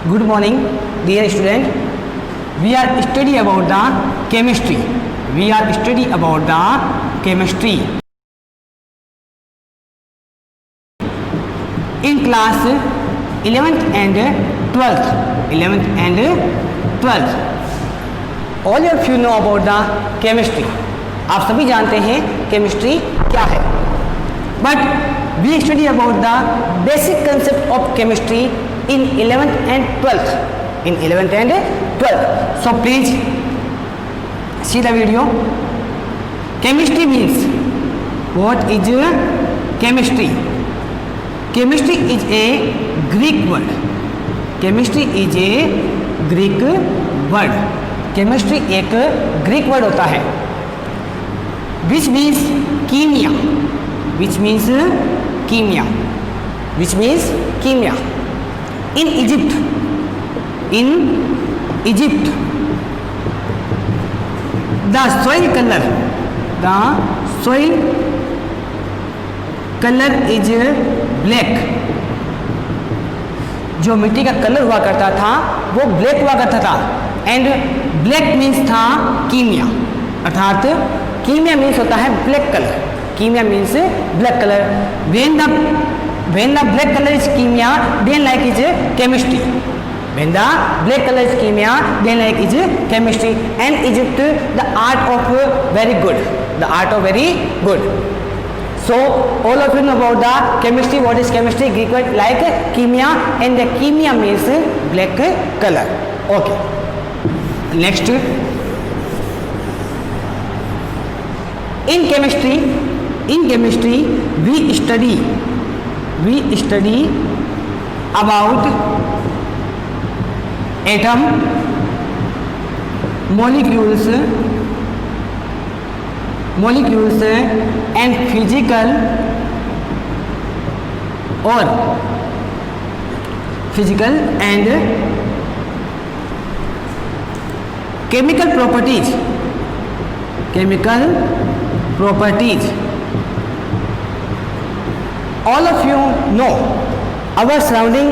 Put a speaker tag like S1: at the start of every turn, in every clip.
S1: Good morning, dear student. We are study about the chemistry. We are study about the chemistry. In class 11th and 12th. 11th and 12th. All of you know about the chemistry. आप सभी जानते हैं chemistry क्या है. But we study about the basic concept of chemistry in 11th and 12th. In 11th and 12th. So please see the video. Chemistry means, what is chemistry? Chemistry is a Greek word. Chemistry is a Greek word. Chemistry एक Greek word होता है. Which means कीमिया. Which means कीमिया. Which means कीमिया. In Egypt, the soil color is black. जो मिट्टी का colour हुआ करता था वो ब्लैक हुआ करता था. एंड ब्लैक मीन्स था कीमिया. अर्थात कीमिया मीन्स होता है ब्लैक कलर. कीमिया means black colour. when the black color is कीमिया, then like is chemistry. When the black color is कीमिया, then like is chemistry. And Egypt, the art of very good. The art of very good. So all of you know about the chemistry. What is chemistry? Greek word like कीमिया, and the कीमिया means black color. Okay. Next, in chemistry we study about atom, molecules and physical and chemical properties. All of you know our surrounding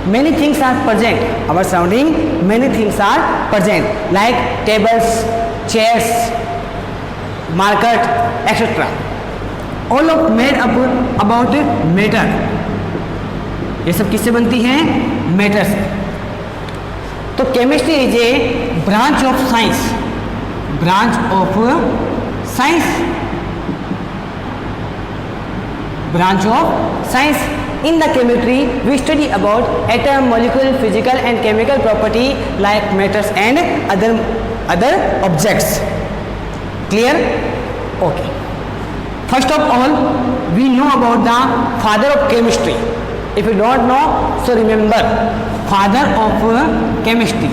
S1: many things are present. Like tables, chairs, marker, etc. all of made up about matter. ये सब किससे बनती हैं? Matter से. तो chemistry is a branch of science. In the chemistry we study about atom, molecule, physical and chemical property like matters and other objects. Clear? Okay. First of all, we know about the father of chemistry. If you don't know, so remember, father of chemistry.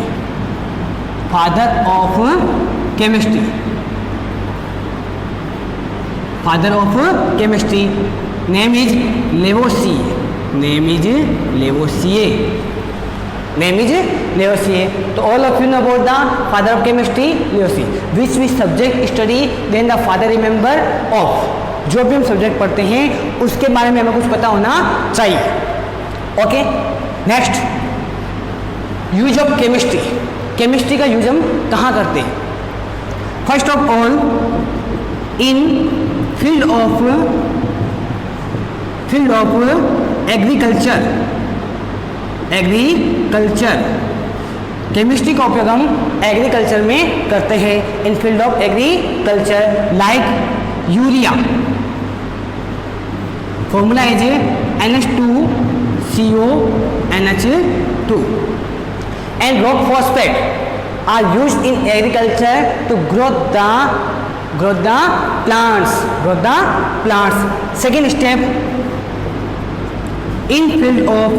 S1: Name is Lavoisier. So all of you know about the father of chemistry, Lavoisier. Which subject study, then the father remember of. जो भी हम subject पढ़ते हैं उसके बारे में हमें कुछ पता होना चाहिए. Okay. Next, use of chemistry का यूज हम कहाँ करते हैं? First of all, in field of agriculture. Chemistry का उपयोग हम एग्रीकल्चर में करते हैं. In field of agriculture, like urea. Formula is NH2CO NH2. And rock phosphate are used in agriculture to grow the plants. Second step, in field of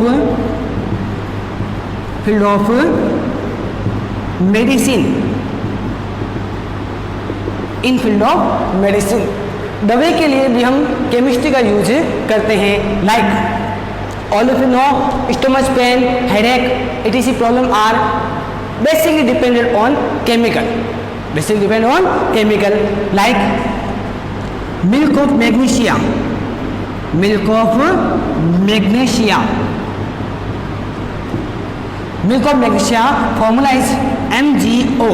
S1: medicine. दवाई के लिए भी हम केमिस्ट्री का यूज करते हैं. Like all of you know, stomach pain, headache, etc problem are basically dependent on chemical. Like milk of magnesia. Milk of magnesia formula is MgO.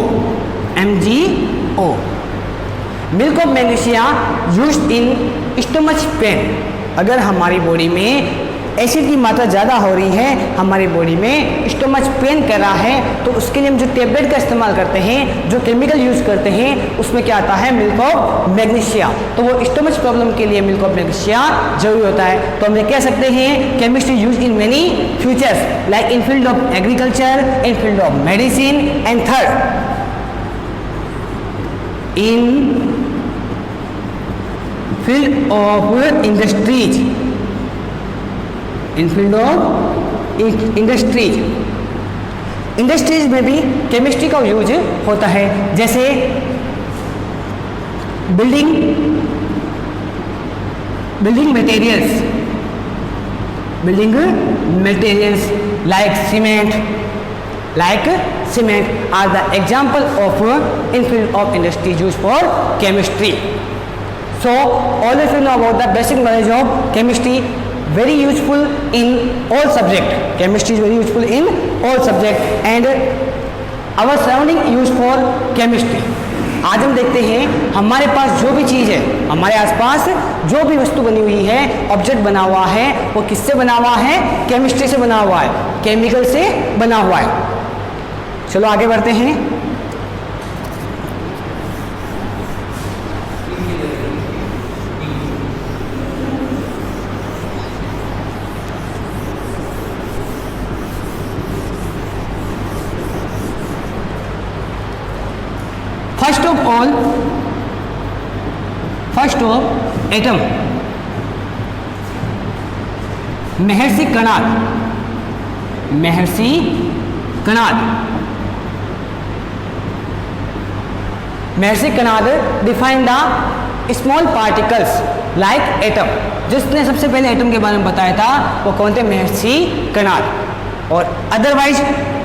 S1: MgO. Milk of magnesia used in stomach pain. अगर हमारी body में acid की मात्रा ज़्यादा हो रही है, हमारी बॉडी में स्टमच पेन कर रहा है, तो उसके लिए हम जो टेबलेट का इस्तेमाल करते हैं, जो केमिकल यूज़ करते हैं, उसमें क्या आता है? Milk of magnesia. तो वो स्टमच प्रॉब्लम के लिए मिल्क ऑफ मैग्नीशिया जरूरी होता है। तो हम ये कह सकते हैं chemistry use in many futures like in field of agriculture, in field of medicine and third in field of industries. इन फील्ड ऑफ इंडस्ट्रीज में भी केमिस्ट्री का यूज होता है, जैसे building materials like cement are the example of in field of industries use for chemistry. So all of you know about the basic knowledge of chemistry, very useful in all subject. Chemistry is very useful in all subject and our surrounding used for chemistry. आज हम देखते हैं हमारे पास जो भी चीज़ है, हमारे आसपास जो भी वस्तु बनी हुई है, ऑब्जेक्ट बना हुआ है, वो किससे बना हुआ है? केमिस्ट्री से बना हुआ है, केमिकल से बना हुआ है। चलो आगे बढ़ते हैं। First of atom, Maharshi Kanad. Maharshi Kanad define the small particles like atom. जिसने सबसे पहले एटम के बारे में बताया था वो कौन थे? महर्षि कणाद। और अदरवाइज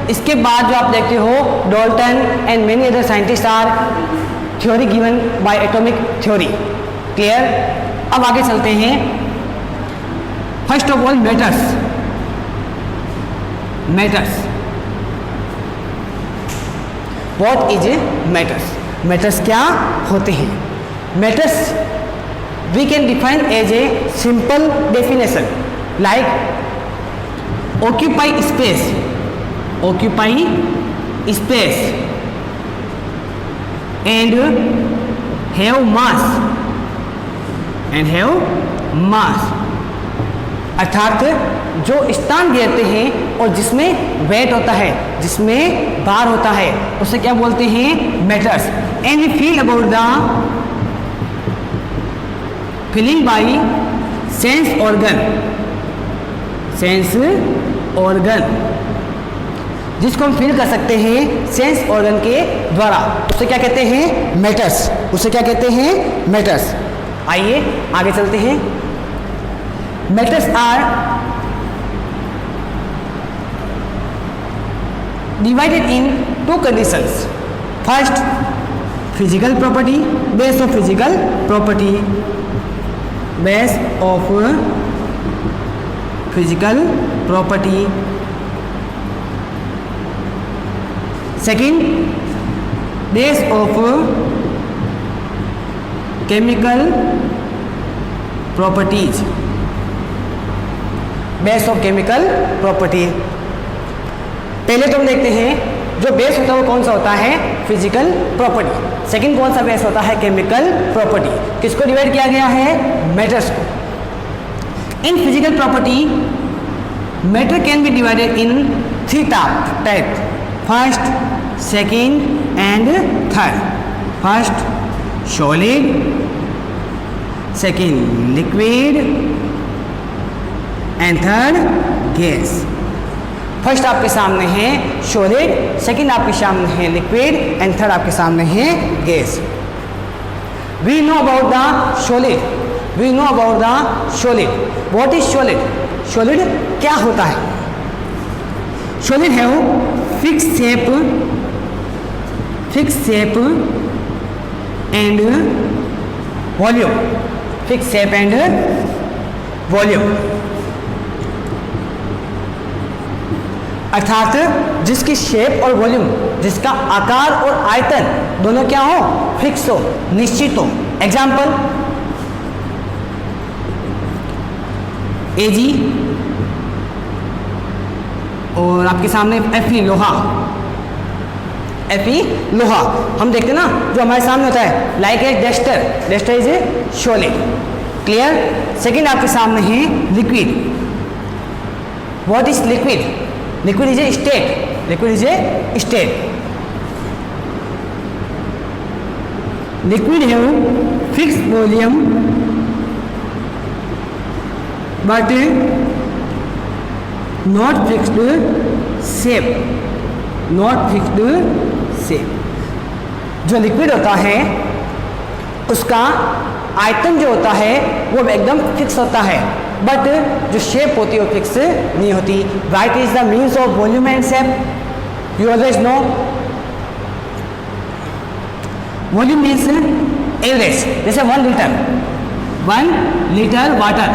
S1: इसके बाद जो आप देखते हो Dalton and many other scientist are theory given by atomic theory. Clear? अब आगे चलते हैं। First of all matters. What is matters? Matters क्या होते हैं? Matters we can define as a simple definition like occupy space and have mass अर्थात जो स्थान घेरते हैं और जिसमें वेट होता है, जिसमें भार होता है, उसे क्या बोलते हैं? Matters. And we feel about the feeling by sense organ, जिसको हम फील कर सकते हैं सेंस ऑर्गन के द्वारा, उसे क्या कहते हैं? मैटर्स। आइए आगे चलते हैं। Matters are divided into conditions. First physical property, base of physical property. Second base of chemical properties. पहले तो हम देखते हैं जो बेस होता है वो कौन सा होता है? Physical property. सेकंड कौन सा बेस होता है? Chemical property. किसको डिवाइड किया गया है? मैटर्स को। In physical property matter can be divided in three type. First, second and third. First solid, second liquid and third gas. First आपके सामने है सॉलिड, सेकंड आपके सामने है लिक्विड एंड थर्ड आपके सामने है gas. We know about the solid. What is solid? Solid क्या होता है? सॉलिड है वो फिक्स शेप एंड वॉल्यूम। अर्थात जिसकी शेप और वॉल्यूम, जिसका आकार और आयतन दोनों क्या हो, फिक्स हो, निश्चित हो। एग्जाम्पल Ag और आपके सामने Fe लोहा, Fe लोहा हम देखते हैं ना, जो हमारे सामने होता है like a duster, duster is a solid, clear. Second आपके सामने है liquid. What is liquid? Liquid is a state, liquid is a state. Liquid है fixed volume but not fixed shape, not fixed shape. जो liquid होता है उसका आयतन जो होता है वो एकदम फिक्स होता है, बट जो शेप होती है वो फिक्स नहीं होती। What is the means of volume and shape? You always no volume means average. जैसे 1 litre, 1 litre water,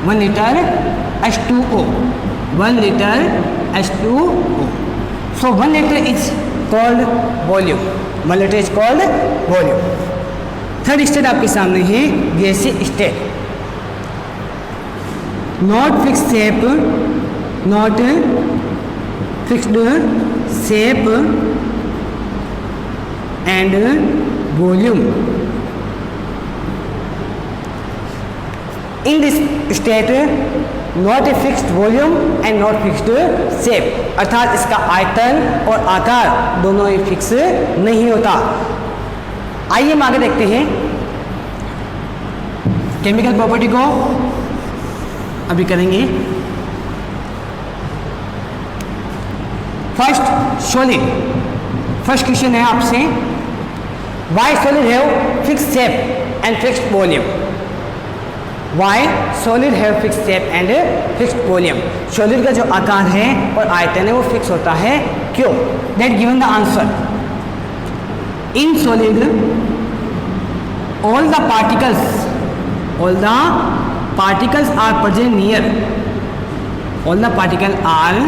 S1: 1 litre H2O, 1 litre H2O। So 1 liter is called volume, 1 liter is called volume। Third state आपके सामने है गैसीय state. Not fix shape, not fixed shape and volume. In this state not a fixed volume and not fixed shape, अर्थात इसका आयतन और आकार दोनों ही फिक्स नहीं होता। आइए हम आगे देखते हैं केमिकल प्रॉपर्टी को अभी करेंगे। फर्स्ट सॉलिड, फर्स्ट क्वेश्चन है आपसे, why solid have fixed shape and fixed volume? Why solid have fixed shape and fixed volume? Solid का जो आकार है और आयतन है वो फिक्स होता है, क्यों? That given the answer. In solid all the particles are present near, all the particles are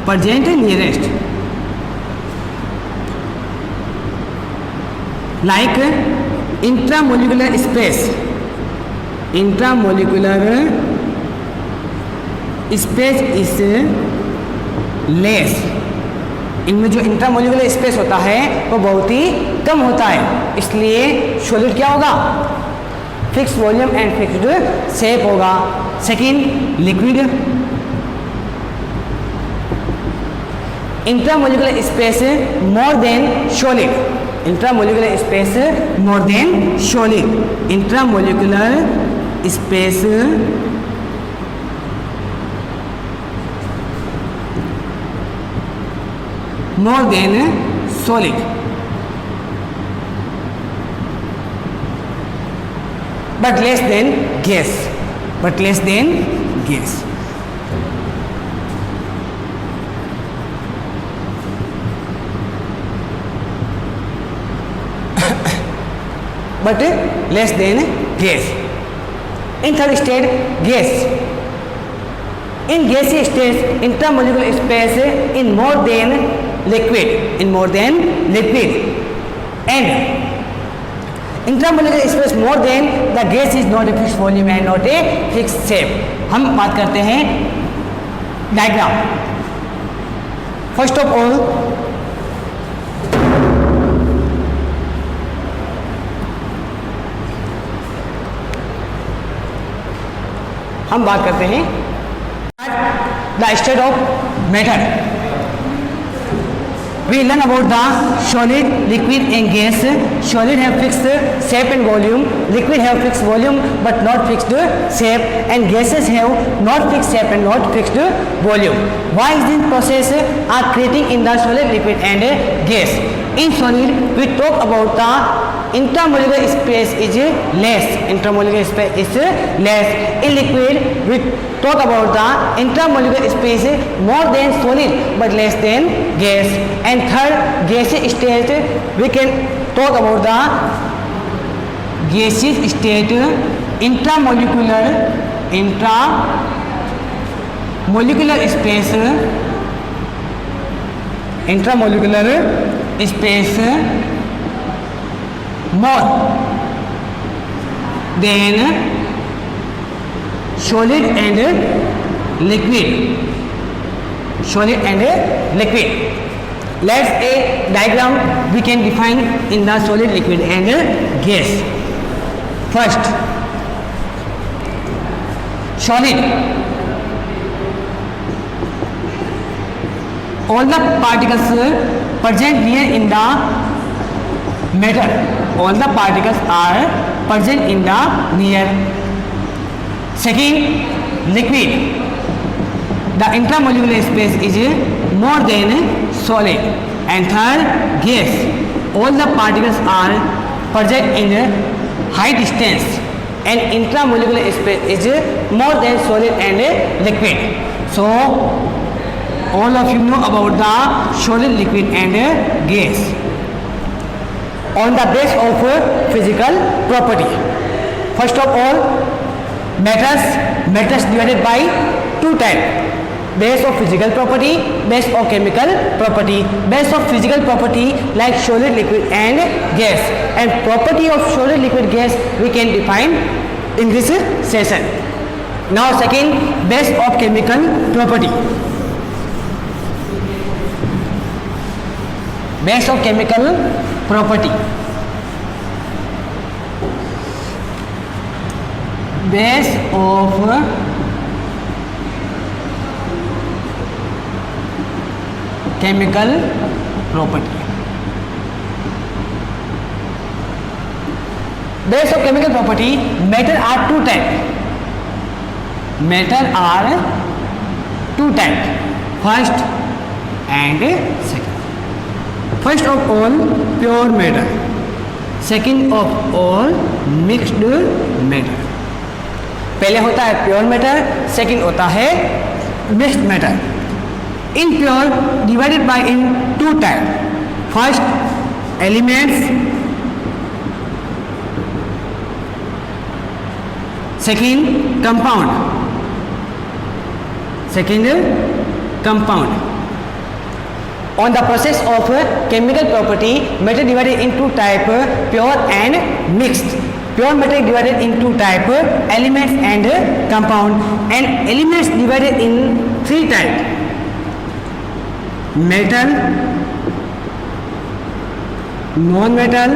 S1: present nearest, like intramolecular space, intramolecular space is less। इनमें जो इंट्रामोलिकुलर स्पेस होता है वो बहुत ही कम होता है, इसलिए सॉलिड क्या होगा, fix volume and fixed shape होगा। Second liquid, intramolecular space more than solid, intramolecular space more than solid, intramolecular space more than solid। but less than gas, but less than gas। but less than gas। in third state gas, in gaseous states intermolecular space in more than liquid, in more than liquid, and intramolecular space more than the gas is not a fixed volume and not a fixed shape। हम बात करते हैं diagram. First of all हम बात करते हैं the state of matter. We learn about the solid, liquid and gas. Solid have fixed shape and volume, liquid have fixed volume but not fixed shape, and gases have not fixed shape and not fixed volume. Why is this process are creating in the solid, liquid and gas? In solid we talk about the intermolecular space is less, intermolecular space is less. In liquid we talk about the intermolecular space more than solid but less than gas। And third gaseous state we can talk about the gaseous state intramolecular space intramolecular space more than solid and liquid. Solid and liquid. Let's a diagram we can define in the solid, liquid and gas. First, solid. All the particles present near in the matter. All the particles are present in the near. Second, liquid. The intramolecular space is more than solid. And third, gas. All the particles are present in high distance, and intramolecular space is more than solid and liquid. So all of you know about the solid, liquid and gas. On the base of physical property, first of all, matters divided by two types: base of physical property, base of chemical property. Base of physical property like solid, liquid and gas, and property of solid, liquid, gas we can define in this session. Now second, base of chemical property. Base of chemical property. Base of chemical property. Base of chemical property, matter are two types. Matter are two types. First and second. First of all, pure matter. Second of all, mixed matter. पहले होता है pure matter, second होता है mixed matter. In pure divided by in two type. First, elements. Second, compound. On the process of chemical property, matter divided in two type: pure and mixed. Pure matter divided in two type: elements and compound. And elements divided in three type: metal, non-metal,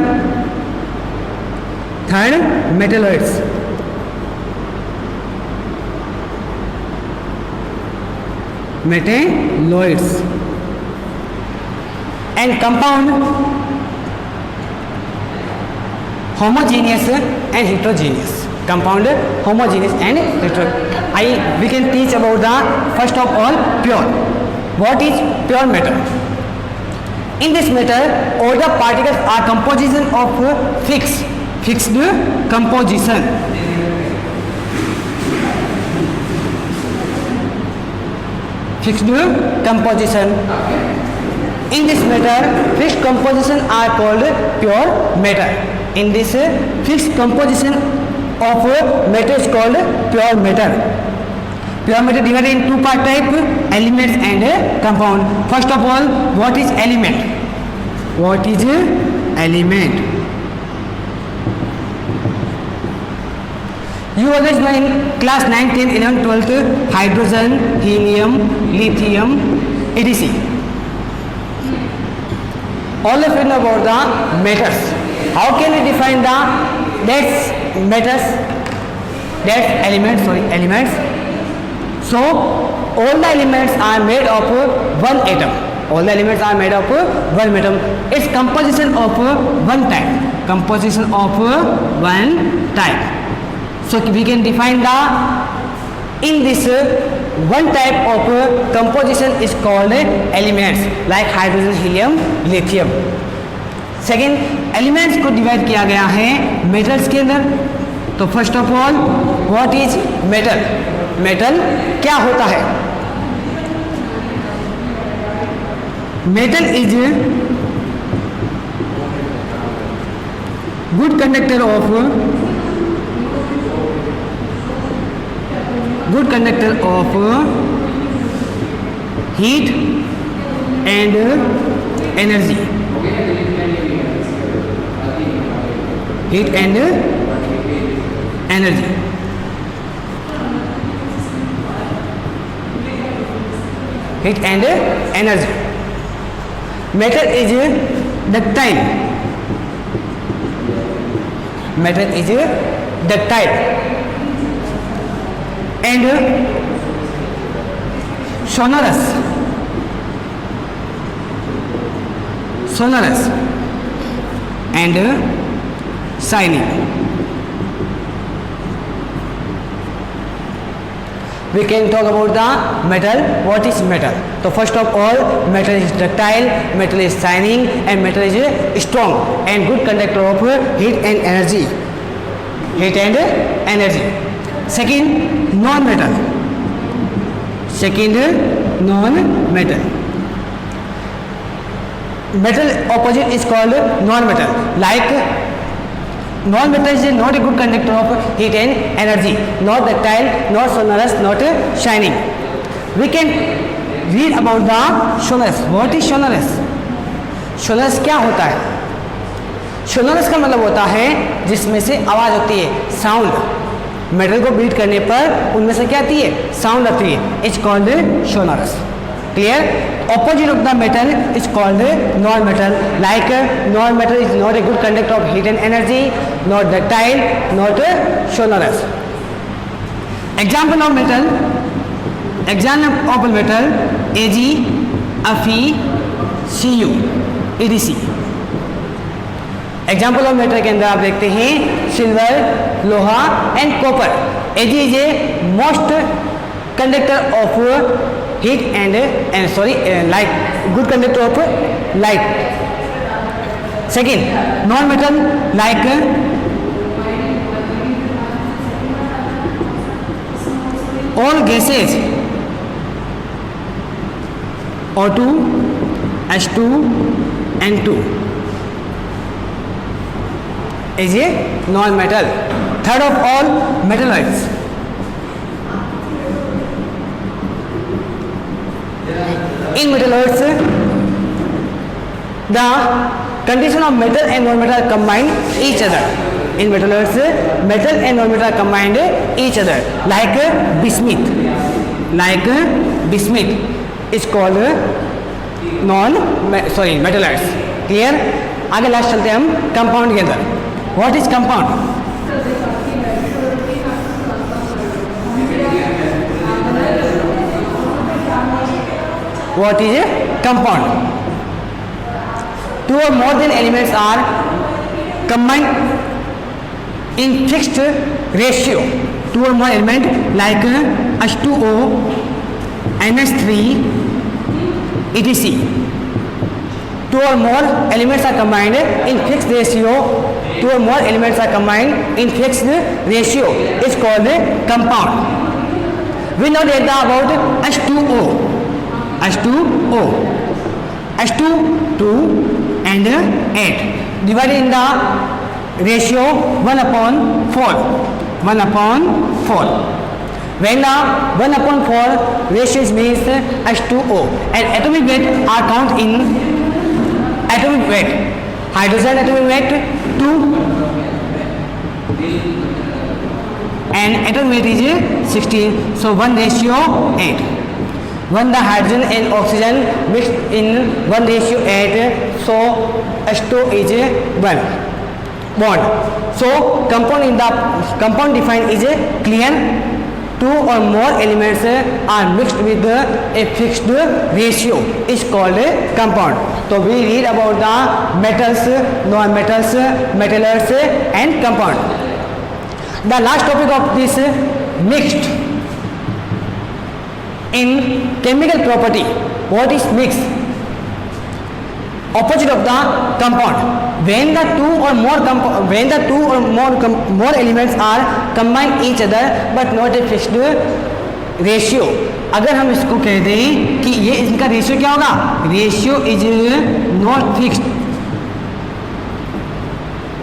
S1: third metalloids. Metalloids. And compound, homogeneous and heterogeneous. Compound, homogeneous and heterogeneous. We can teach about the first of all pure. What is pure matter? In this matter, all the particles are composition of fixed composition. Fixed composition. In this matter, fixed composition are called pure matter. In this fixed composition of matter is called pure matter. Pure matter divided in two part type: elements and compound. First of all, what is element? What is element? You always know in class 9, 10, 11, 12, hydrogen, helium, lithium, etc. All of you know about the matters. How can we define the matters? That's elements. So all the elements are made of one atom. All the elements are made of one atom. It's composition of one type. So we can define in this one type of composition is called elements like hydrogen, helium, lithium. Second, elements को divide किया गया है metals के अंदर. तो first of all, what is metal? Metal क्या होता है? Metal is good conductor of heat and energy. Heat and energy. Heat and energy. Metal is ductile. Metal is ductile and sonorous. Sonorous and shiny. We can talk about the metal. What is metal? So first of all, metal is ductile, metal is shining, and metal is strong and good conductor of heat and energy. Heat and energy. Second, non-metal. Second, non-metal. Metal opposite is called non-metal. Like non-metal is not a good conductor of heat and energy, not ductile, not sonorous, not shining. We can read about the sonorous. What is sonorous? Sonorous क्या होता है? Sonorous का मतलब होता है जिसमें से आवाज़ होती है, साउंड. मेटल को बीट करने पर उनमें से क्या आती है? साउंड आती है. It's called sonorous. Clear? Opposite of the metal is called non-metal. Like non-metal is not a good conductor of heat and energy, not ductile, not sonorous. Example of metal. Example of metal: Ag, Fe, Cu, etc. Example of metal के अंदर आप देखते हैं silver, लोहा and copper. Ag is a most conductor of heat and light, good conductor of light. Second, non-metal like all gases, O2, H2 and 2 is a non-metal. Third of all, metalloids. In metalloids, the condition of metal and non-metal are combined each other. In metalloids, metal and non-metal are combined each other. Like bismuth. Like bismuth is called metalloids. Clear? आगे last चलते हैं हम compound के अंदर. What is compound? What is a compound? Two or more than elements are combined in fixed ratio. Two or more elements like H2O, NH3, etc. Two or more elements are combined in fixed ratio. Two or more elements are combined in fixed ratio. It's called a compound. We know data about H2O. H2O. H2, 2 and 8. Divided in the ratio 1/4. 1/4. When the 1/4 ratio means H2O and atomic weight are count in atomic weight. Hydrogen atomic weight 2 and atomic weight is 16. So 1:8. When the hydrogen and oxygen mixed in 1:8, so H2 is 1 bond. So compound defined is clear. Two or more elements are mixed with a fixed ratio is called a compound. So we read about the metals, non-metals, metalloids and compound. The last topic of this mixed. In chemical property, what is mixed? Opposite of the compound. When the two or more elements are combined each other but not a fixed ratio. अगर हम इसको कह दें कि ये इनका ratio क्या होगा? Ratio is not fixed.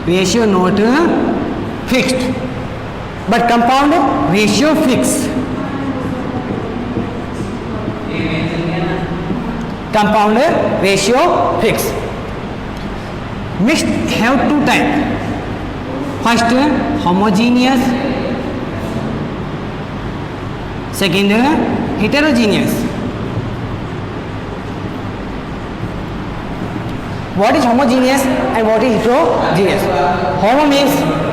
S1: Ratio not fixed but compound ratio fix. compound ratio fixed. Mixed have two types. First, homogeneous. Second, heterogeneous. What is homogeneous and what is heterogeneous? Homo means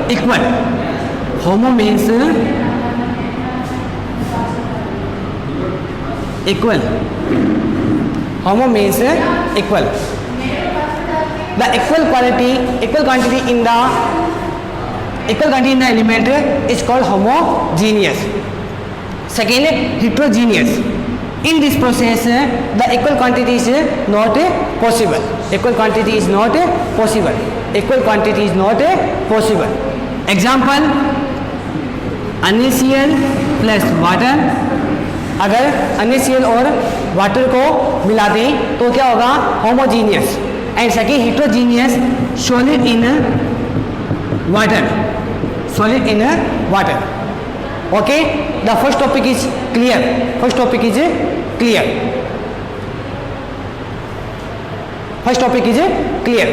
S1: equal. Homo means equal. Homo means equal. The equal quantity in the element is called homogeneous. Second, heterogeneous. In this process, the equal quantity is not possible. Equal quantity is not possible. Equal quantity is not possible. Example, NaCl plus water. अगर NaCl और water को मिला दें तो क्या होगा? Homogeneous. And second heterogeneous, solid in water. Solid in water. Okay, the first topic is clear. First topic is clear.